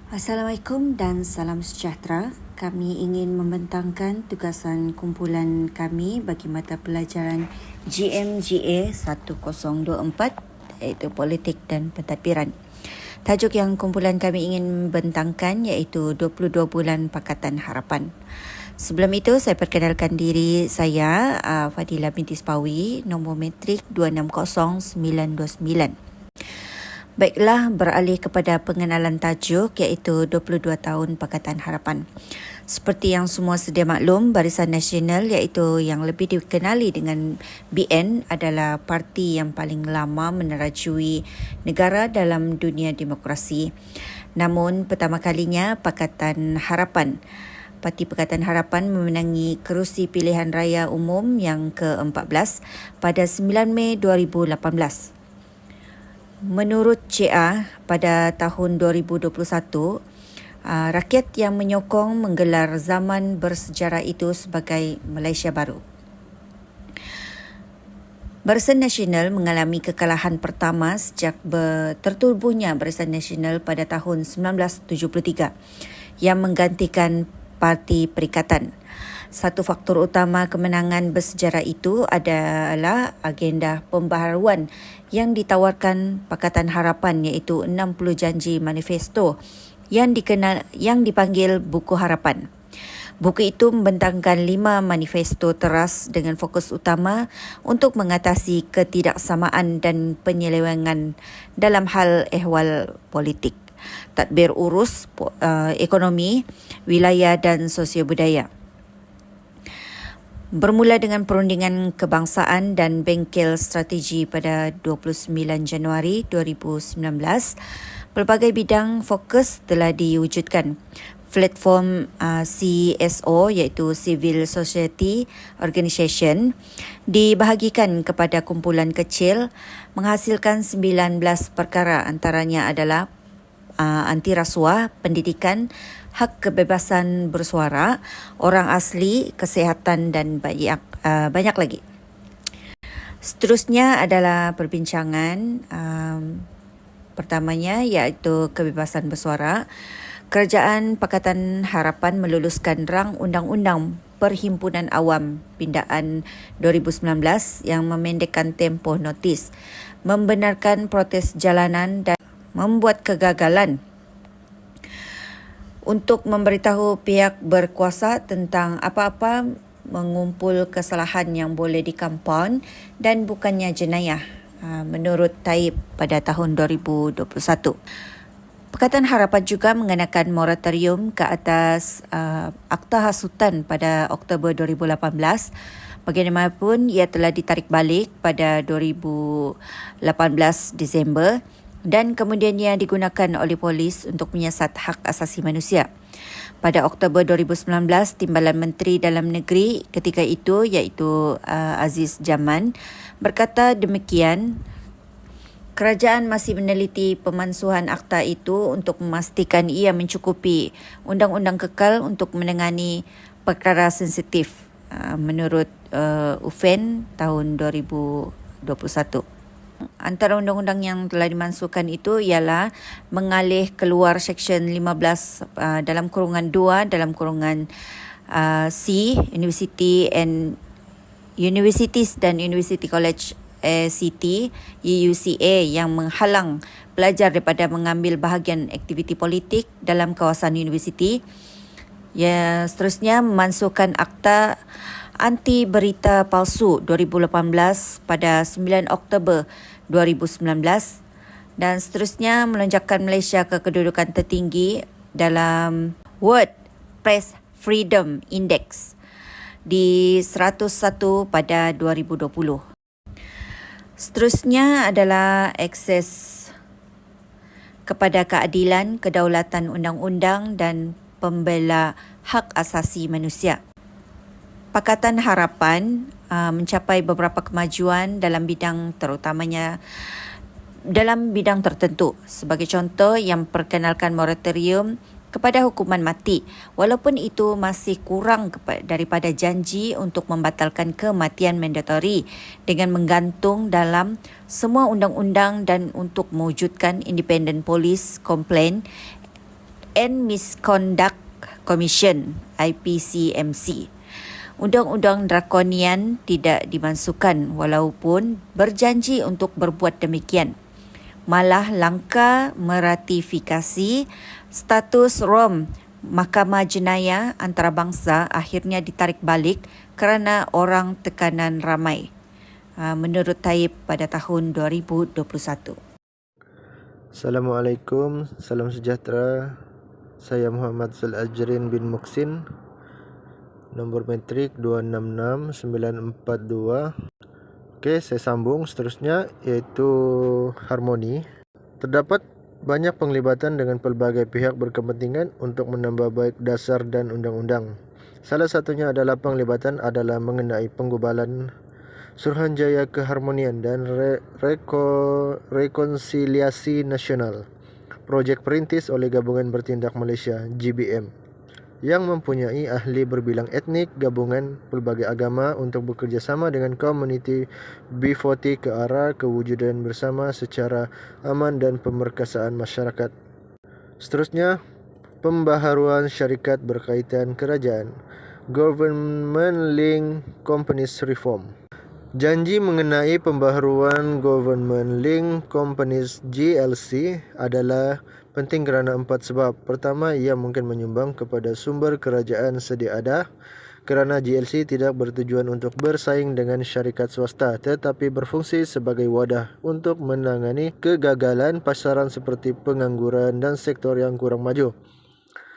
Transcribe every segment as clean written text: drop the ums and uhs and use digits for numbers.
Assalamualaikum dan salam sejahtera. Kami ingin membentangkan tugasan kumpulan kami bagi mata pelajaran GMGA 1024 iaitu Politik dan Pentadbiran. Tajuk yang kumpulan kami ingin membentangkan iaitu 22 bulan Pakatan Harapan. Sebelum itu saya perkenalkan diri saya, Fadila binti Spawi, nombor matrik 260929. Baiklah, beralih kepada pengenalan tajuk iaitu 22 tahun Pakatan Harapan. Seperti yang semua sedia maklum, Barisan Nasional iaitu yang lebih dikenali dengan BN adalah parti yang paling lama menerajui negara dalam dunia demokrasi. Namun pertama kalinya Pakatan Harapan Parti Pakatan Harapan memenangi kerusi pilihan raya umum yang ke-14 pada 9 Mei 2018. Menurut CA, pada tahun 2021, rakyat yang menyokong menggelar zaman bersejarah itu sebagai Malaysia Baru. Barisan Nasional mengalami kekalahan pertama sejak tertubuhnya Barisan Nasional pada tahun 1973 yang menggantikan Parti Perikatan. Satu faktor utama kemenangan bersejarah itu adalah agenda pembaharuan yang ditawarkan Pakatan Harapan iaitu 60 janji manifesto yang dipanggil Buku Harapan. Buku itu membentangkan 5 manifesto teras dengan fokus utama untuk mengatasi ketidaksamaan dan penyelewengan dalam hal ehwal politik, tadbir urus ekonomi, wilayah dan sosio-budaya. Bermula dengan perundingan kebangsaan dan bengkel strategi pada 29 Januari 2019, pelbagai bidang fokus telah diwujudkan. Platform CSO iaitu Civil Society Organisation dibahagikan kepada kumpulan kecil menghasilkan 19 perkara, antaranya adalah anti rasuah, pendidikan, hak kebebasan bersuara, orang asli, kesihatan dan banyak lagi. Seterusnya adalah perbincangan pertamanya iaitu kebebasan bersuara. Kerajaan Pakatan Harapan meluluskan rang Undang-Undang Perhimpunan Awam Pindaan 2019 yang memendekkan tempoh notis, membenarkan protes jalanan dan membuat kegagalan untuk memberitahu pihak berkuasa tentang apa-apa mengumpul kesalahan yang boleh dikampon dan bukannya jenayah, menurut Taib pada tahun 2021. Pakatan Harapan juga mengenakan moratorium ke atas Akta Hasutan pada Oktober 2018. Bagaimanapun, ia telah ditarik balik pada 2018 Disember dan kemudian ia digunakan oleh polis untuk menyiasat hak asasi manusia. Pada Oktober 2019, Timbalan Menteri Dalam Negeri ketika itu iaitu Aziz Jaman berkata demikian, kerajaan masih meneliti pemansuhan akta itu untuk memastikan ia mencukupi undang-undang kekal untuk menangani perkara sensitif, menurut UFEN tahun 2021. Antara undang-undang yang telah dimansuhkan itu ialah mengalih keluar Seksyen 15 dalam kurungan 2 dalam kurungan C, Universities dan University College City UCA yang menghalang pelajar daripada mengambil bahagian aktiviti politik dalam kawasan universiti. Ya, seterusnya memansuhkan Akta Anti Berita Palsu 2018 pada 9 Oktober 2019 dan seterusnya melonjakkan Malaysia ke kedudukan tertinggi dalam World Press Freedom Index di 101 pada 2020. Seterusnya adalah akses kepada keadilan, kedaulatan undang-undang dan pembela hak asasi manusia. Pakatan Harapan mencapai beberapa kemajuan dalam bidang tertentu. Sebagai contoh, yang perkenalkan moratorium kepada hukuman mati, walaupun itu masih kurang daripada janji untuk membatalkan kematian mandatori dengan menggantung dalam semua undang-undang dan untuk mewujudkan independent police complaint and Misconduct Commission IPCMC. Undang-undang drakonian tidak dimasukkan walaupun berjanji untuk berbuat demikian. Malah langkah meratifikasi status ROM Mahkamah Jenayah Antarabangsa akhirnya ditarik balik kerana orang tekanan ramai. Menurut Taib pada tahun 2021. Assalamualaikum, salam sejahtera. Saya Muhammad Sul-Ajrin bin Muksin. Nombor metrik 266942. Okey, saya sambung seterusnya iaitu harmoni. Terdapat banyak penglibatan dengan pelbagai pihak berkepentingan untuk menambah baik dasar dan undang-undang. Salah satunya adalah penglibatan adalah mengenai penggubalan Suruhanjaya Keharmonian dan Rekonsiliasi Nasional, projek perintis oleh Gabungan Bertindak Malaysia GBM, yang mempunyai ahli berbilang etnik gabungan pelbagai agama untuk bekerjasama dengan komuniti B40 ke arah kewujudan bersama secara aman dan pemerkasaan masyarakat. Seterusnya, pembaharuan syarikat berkaitan kerajaan, Government Link Companies Reform. Janji mengenai pembaharuan Government Link Companies GLC adalah penting kerana 4 sebab. Pertama, ia mungkin menyumbang kepada sumber kerajaan sedia ada kerana GLC tidak bertujuan untuk bersaing dengan syarikat swasta tetapi berfungsi sebagai wadah untuk menangani kegagalan pasaran seperti pengangguran dan sektor yang kurang maju.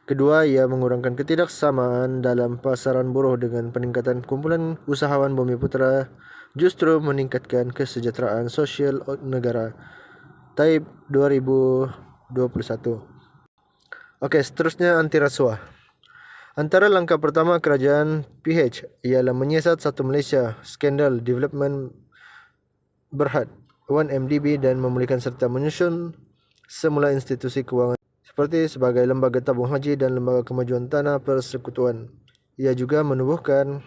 Kedua, ia mengurangkan ketidaksamaan dalam pasaran buruh dengan peningkatan kumpulan usahawan Bumiputera justru meningkatkan kesejahteraan sosial negara. Taib 2021. Okey, seterusnya anti rasuah. Antara langkah pertama kerajaan PH ialah menyiasat Satu Malaysia, skandal development Berhad 1MDB dan memulihkan serta menyusun semula institusi kewangan seperti sebagai lembaga tabung haji dan lembaga kemajuan tanah persekutuan. Ia juga menubuhkan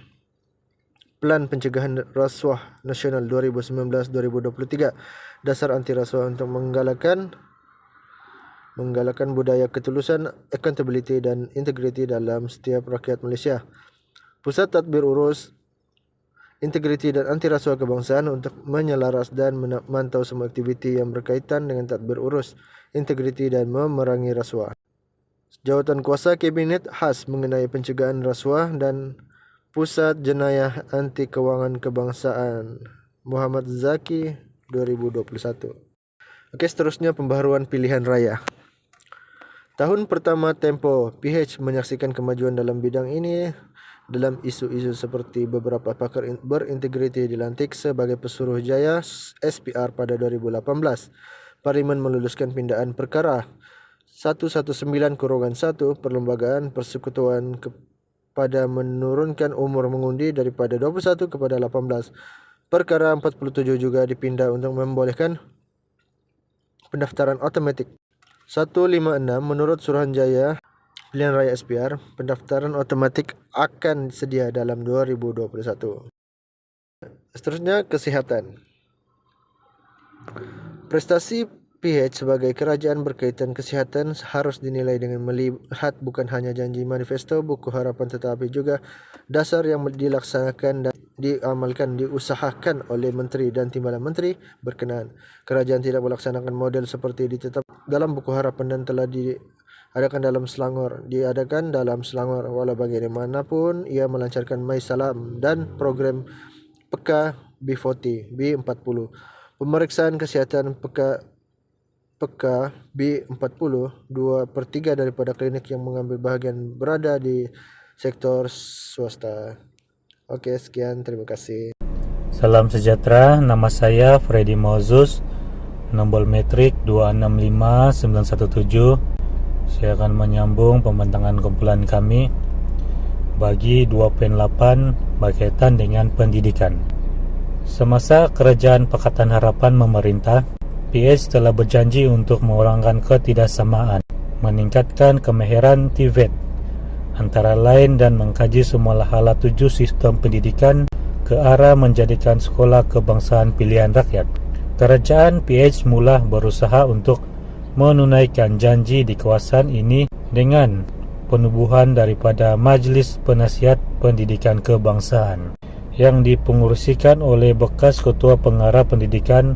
Pelan Pencegahan Rasuah Nasional 2019-2023, dasar anti rasuah untuk menggalakkan budaya ketulusan, accountability dan integriti dalam setiap rakyat Malaysia. Pusat Tadbir Urus Integriti dan Anti Rasuah Kebangsaan untuk menyelaras dan memantau semua aktiviti yang berkaitan dengan tadbir urus, integriti dan memerangi rasuah. Jawatan Kuasa Kabinet khas mengenai pencegahan rasuah dan Pusat Jenayah Anti Kewangan Kebangsaan Muhammad Zaki 2021. Okey, seterusnya pembaharuan pilihan raya. Tahun pertama tempoh PH menyaksikan kemajuan dalam bidang ini dalam isu-isu seperti beberapa pakar berintegriti dilantik sebagai pesuruh jaya SPR pada 2018. Parlimen meluluskan pindaan perkara 119/1 Perlembagaan Persekutuan pada menurunkan umur mengundi daripada 21 kepada 18. Perkara 47 juga dipindah untuk membolehkan pendaftaran automatik. 156 menurut Suruhanjaya Pilihan Raya SPR, pendaftaran automatik akan sedia dalam 2021. Seterusnya, kesihatan. Prestasi PH sebagai kerajaan berkaitan kesihatan harus dinilai dengan melihat bukan hanya janji manifesto buku harapan tetapi juga dasar yang dilaksanakan dan diamalkan diusahakan oleh menteri dan timbalan menteri berkenaan. Kerajaan tidak melaksanakan model seperti ditetap dalam buku harapan dan telah diadakan dalam Selangor. Walau bagaimanapun ia melancarkan Mai Salam dan program PEKA B40 B40. Pemeriksaan kesihatan PEKA B40, 2/3 daripada klinik yang mengambil bahagian berada di sektor swasta. Okey, sekian, terima kasih. Salam sejahtera, nama saya Freddy Mauzus, nombor metrik 265917. Saya akan menyambung pembentangan kumpulan kami bagi 2.8 berkaitan dengan pendidikan. Semasa Kerajaan Pakatan Harapan memerintah, PH telah berjanji untuk mengurangkan ketidaksamaan, meningkatkan kemahiran TVET, antara lain dan mengkaji semula hala tuju sistem pendidikan ke arah menjadikan sekolah kebangsaan pilihan rakyat. Kerajaan PH mula berusaha untuk menunaikan janji di kawasan ini dengan penubuhan daripada Majlis Penasihat Pendidikan Kebangsaan yang dipengurusikan oleh bekas Ketua Pengarah Pendidikan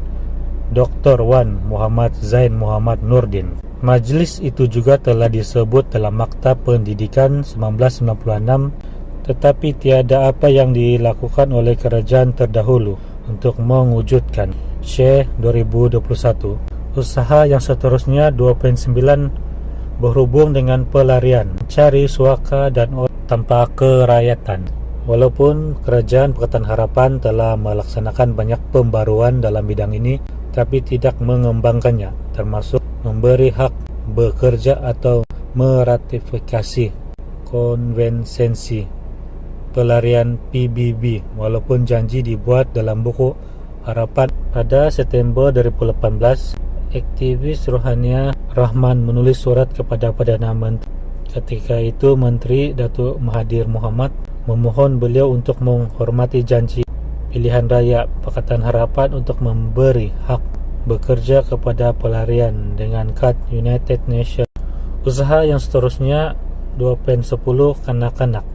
Dr. Wan Muhammad Zain Muhammad Nurdin. Majlis itu juga telah disebut dalam Makta Pendidikan 1996, tetapi tiada apa yang dilakukan oleh kerajaan terdahulu untuk mewujudkan Syekh 2021. Usaha yang seterusnya 2.9 berhubung dengan pelarian, cari suaka dan tanpa kerakyatan. Walaupun Kerajaan Pakatan Harapan telah melaksanakan banyak pembaruan dalam bidang ini, tapi tidak mengembangkannya, termasuk memberi hak bekerja atau meratifikasi konvensi pelarian PBB, walaupun janji dibuat dalam buku harapan. Pada September 2018, aktivis Rohania Rahman menulis surat kepada Perdana Menteri. Ketika itu Menteri Datuk Mahathir Mohamad memohon beliau untuk menghormati janji pilihan raya Pakatan Harapan untuk memberi hak bekerja kepada pelarian dengan kad United Nations. Usaha yang seterusnya 2.10 kanak-kanak.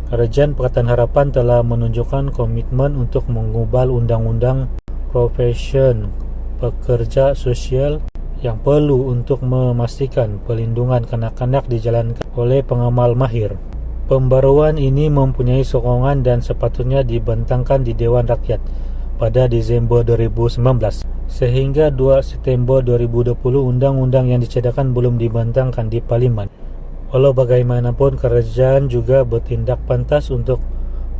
Kerajaan Pakatan Harapan telah menunjukkan komitmen untuk mengubah undang-undang profesion pekerja sosial yang perlu untuk memastikan pelindungan kanak-kanak dijalankan oleh pengamal mahir. Pembaruan ini mempunyai sokongan dan sepatutnya dibentangkan di Dewan Rakyat pada Disember 2019. Sehingga 2 September 2020 undang-undang yang dicadangkan belum dibentangkan di Parlimen. Walau bagaimanapun, kerajaan juga bertindak pantas untuk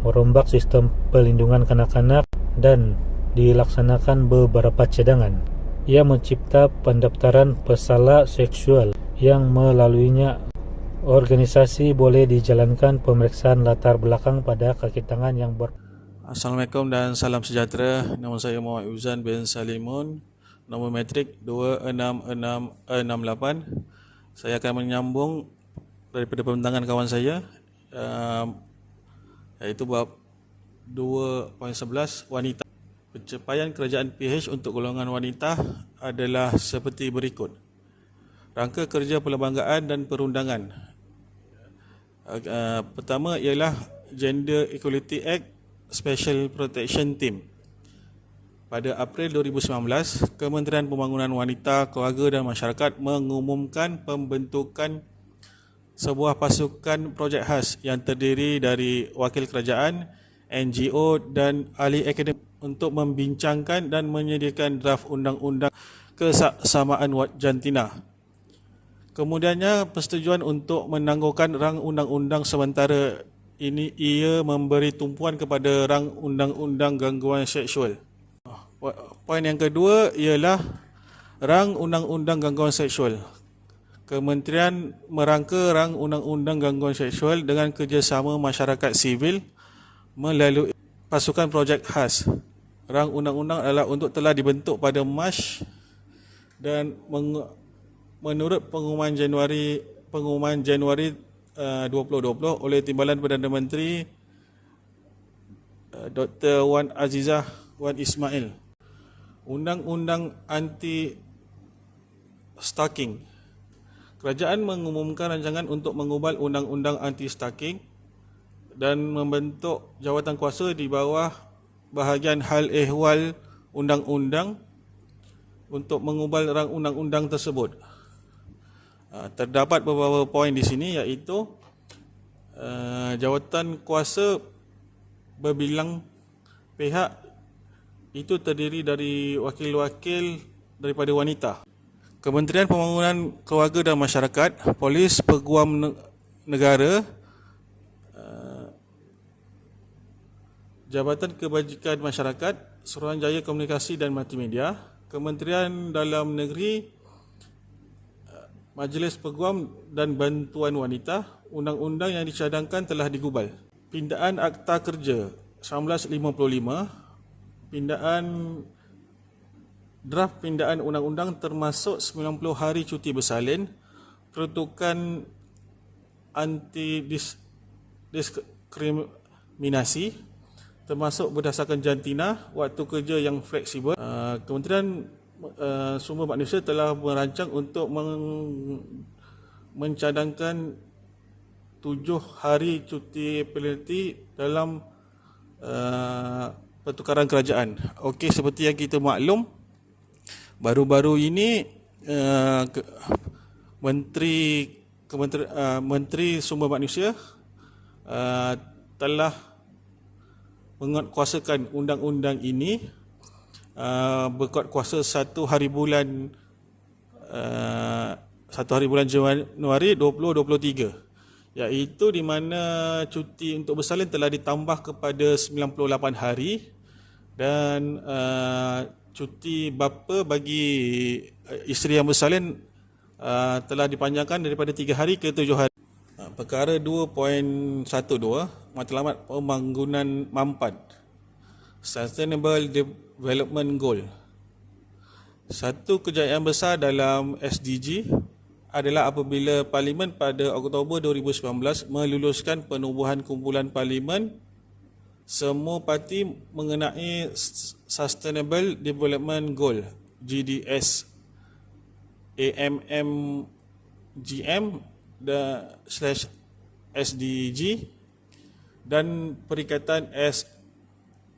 merombak sistem pelindungan kanak-kanak dan dilaksanakan beberapa cadangan. Ia mencipta pendaftaran pesalah seksual yang melaluinya organisasi boleh dijalankan pemeriksaan latar belakang pada kaki tangan yang Assalamualaikum dan salam sejahtera. Nama saya Muhammad Uzan bin Salimun. Nombor metrik 26668. Saya akan menyambung daripada pembentangan kawan saya, iaitu bab 2.11 wanita. Pencapaian kerajaan PH untuk golongan wanita adalah seperti berikut. Rangka kerja perlembagaan dan perundangan. Pertama ialah Gender Equality Act Special Protection Team. Pada April 2019, Kementerian Pembangunan Wanita, Keluarga dan Masyarakat mengumumkan pembentukan sebuah pasukan projek khas yang terdiri dari wakil kerajaan, NGO dan ahli akademik untuk membincangkan dan menyediakan draft undang-undang kesamaan jantina. Kemudiannya, persetujuan untuk menangguhkan rang undang-undang sementara ini ia memberi tumpuan kepada rang undang-undang gangguan seksual. Poin yang kedua ialah rang undang-undang gangguan seksual. Kementerian merangka rang undang-undang gangguan seksual dengan kerjasama masyarakat sivil melalui pasukan projek khas. Rang undang-undang adalah telah dibentuk pada Mac dan menurut pengumuman Januari 2020 oleh Timbalan Perdana Menteri Dr. Wan Azizah Wan Ismail. Undang-undang anti stalking. Kerajaan mengumumkan rancangan untuk mengubah undang-undang anti stalking dan membentuk jawatan kuasa di bawah bahagian hal ehwal undang-undang untuk mengubah rang undang-undang tersebut. Terdapat beberapa poin di sini, iaitu jawatan kuasa berbilang pihak itu terdiri dari wakil-wakil daripada wanita. Kementerian Pembangunan Keluarga dan Masyarakat, Polis Peguam Negara, Jabatan Kebajikan Masyarakat, Suruhanjaya Komunikasi dan Multimedia, Kementerian Dalam Negeri, Majlis Peguam dan Bantuan Wanita. Undang-undang yang dicadangkan telah digubal. Pindaan Akta Kerja 1955, draft pindaan undang-undang termasuk 90 hari cuti bersalin, peruntukan anti diskriminasi termasuk berdasarkan jantina, waktu kerja yang fleksibel. Kementerian Sumber Manusia telah merancang untuk mencadangkan 7 hari cuti paternity dalam pertukaran kerajaan. Okey, seperti yang kita maklum, baru-baru ini Menteri Sumber Manusia telah menguatkuasakan undang-undang ini berkuat kuasa 1 hari bulan Januari 2023, iaitu di mana cuti untuk bersalin telah ditambah kepada 98 hari dan cuti bapa bagi isteri yang bersalin telah dipanjangkan daripada 3 hari ke 7 hari. Perkara 2.12, Matlamat Pembangunan Mampan, Sustainable Development Goal. Satu kejayaan besar dalam SDG adalah apabila Parlimen pada Oktober 2019 meluluskan penubuhan kumpulan Parlimen semua parti mengenai Sustainable Development Goal GDS AMMGM /SDG dan Perikatan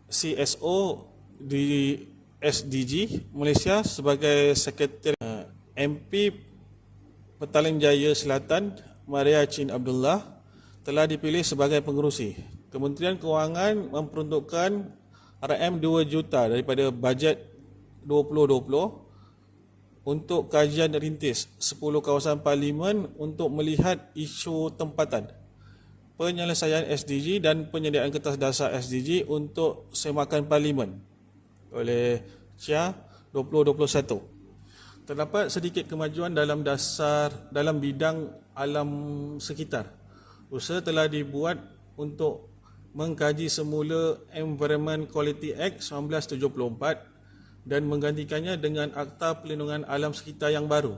CSO di SDG Malaysia sebagai Sekretari. MP Petaling Jaya Selatan Maria Chin Abdullah telah dipilih sebagai pengerusi. Kementerian Kewangan memperuntukkan RM2 juta daripada bajet 2020 untuk kajian rintis 10 kawasan parlimen untuk melihat isu tempatan, penyelesaian SDG dan penyediaan kertas dasar SDG untuk semakan parlimen oleh CIA 2021. Terdapat sedikit kemajuan dalam bidang alam sekitar. Usaha telah dibuat untuk mengkaji semula Environment Quality Act 1974 dan menggantikannya dengan Akta Perlindungan Alam Sekitar yang baru.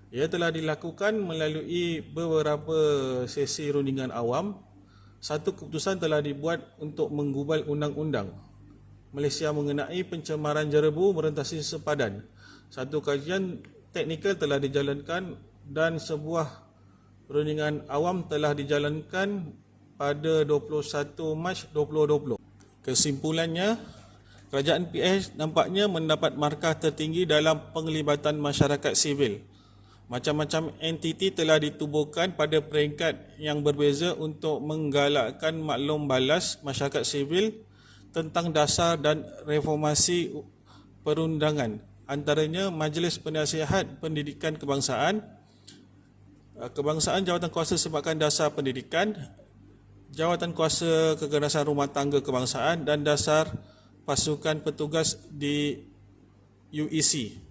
Ia telah dilakukan melalui beberapa sesi rundingan awam. Satu keputusan telah dibuat untuk menggubal undang-undang Malaysia mengenai pencemaran jerebu merentasi sepadan. Satu kajian teknikal telah dijalankan dan sebuah rundingan awam telah dijalankan pada 21 Mac 2020. Kesimpulannya, Kerajaan PH nampaknya mendapat markah tertinggi dalam penglibatan masyarakat sivil. Macam-macam entiti telah ditubuhkan pada peringkat yang berbeza untuk menggalakkan maklum balas masyarakat sivil tentang dasar dan reformasi perundangan, antaranya Majlis Penasihat Pendidikan Kebangsaan, Jawatan Kuasa Sebakan Dasar Pendidikan, Jawatan Kuasa Kecerdasan Rumah Tangga Kebangsaan dan Dasar Pasukan Petugas di UEC.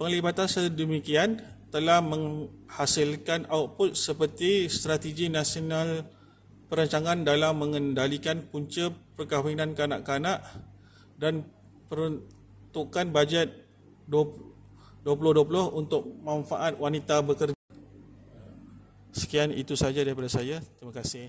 Penglibatan sedemikian telah menghasilkan output seperti Strategi Nasional Perancangan dalam mengendalikan punca perkahwinan kanak-kanak dan peruntukan bajet 2020 untuk manfaat wanita bekerja. Sekian, itu sahaja daripada saya. Terima kasih.